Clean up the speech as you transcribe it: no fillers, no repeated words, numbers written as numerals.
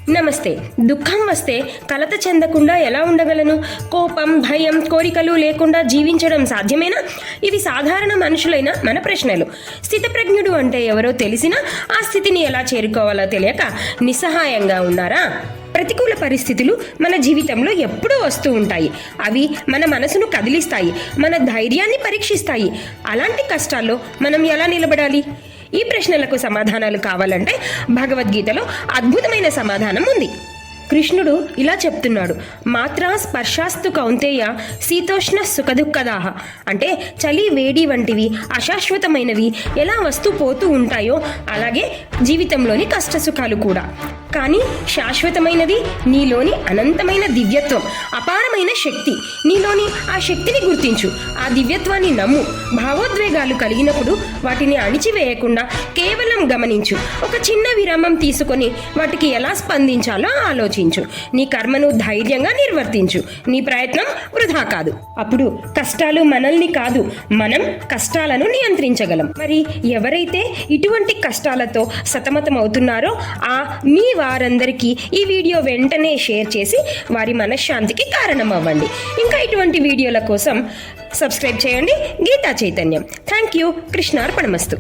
నమస్తే. దుఃఖం వస్తే కలత చెందకుండా ఎలా ఉండగలను? కోపం, భయం, కోరికలు లేకుండా జీవించడం సాధ్యమేనా? ఇవి సాధారణ మనుషులైన మన ప్రశ్నలు. స్థితప్రజ్ఞుడు అంటే ఎవరో తెలిసినా ఆ స్థితిని ఎలా చేరుకోవాలో తెలియక నిస్సహాయంగా ఉన్నారా? ప్రతికూల పరిస్థితులు మన జీవితంలో ఎప్పుడూ వస్తూ ఉంటాయి. అవి మన మనసును కదిలిస్తాయి, మన ధైర్యాన్ని పరీక్షిస్తాయి. అలాంటి కష్టాల్లో మనం ఎలా నిలబడాలి? ఈ ప్రశ్నలకు సమాధానాలు కావాలంటే భగవద్గీతలో అద్భుతమైన సమాధానం ఉంది. కృష్ణుడు ఇలా చెప్తున్నాడు, మాత్రా స్పర్శాస్తు కౌంతేయ శీతోష్ణ సుఖదుఃఖదాహ. అంటే చలి, వేడి వంటివి అశాశ్వతమైనవి ఎలా వస్తూ పోతూ ఉంటాయో అలాగే జీవితంలోని కష్టసుఖాలు కూడా. కానీ శాశ్వతమైనది నీలోని అనంతమైన దివ్యత్వం, అపారమైన శక్తి. నీలోని ఆ శక్తిని గుర్తించు, ఆ దివ్యత్వాన్ని నమ్ము. భావోద్వేగాలు కలిగినప్పుడు వాటిని అణిచివేయకుండా కేవలం గమనించు. ఒక చిన్న విరామం తీసుకొని వాటికి ఎలా స్పందించాలో ఆలోచించు. నీ కర్మను ధైర్యంగా నిర్వర్తించు. నీ ప్రయత్నం వృధా కాదు. అప్పుడు కష్టాలు మనల్ని కాదు, మనం కష్టాలను నియంత్రించగలం. మరి ఎవరైతే ఇటువంటి కష్టాలతో సతమతమవుతున్నారో ఆ మీ వారందరికీ ఈ వీడియో వెంటనే షేర్ చేసి వారి మనశ్శాంతికి కారణం అవ్వండి. ఇంకా ఇటువంటి వీడియోల కోసం సబ్స్క్రైబ్ చేయండి. గీతా చైతన్యం. Thank you. కృష్ణార్పణమస్తు.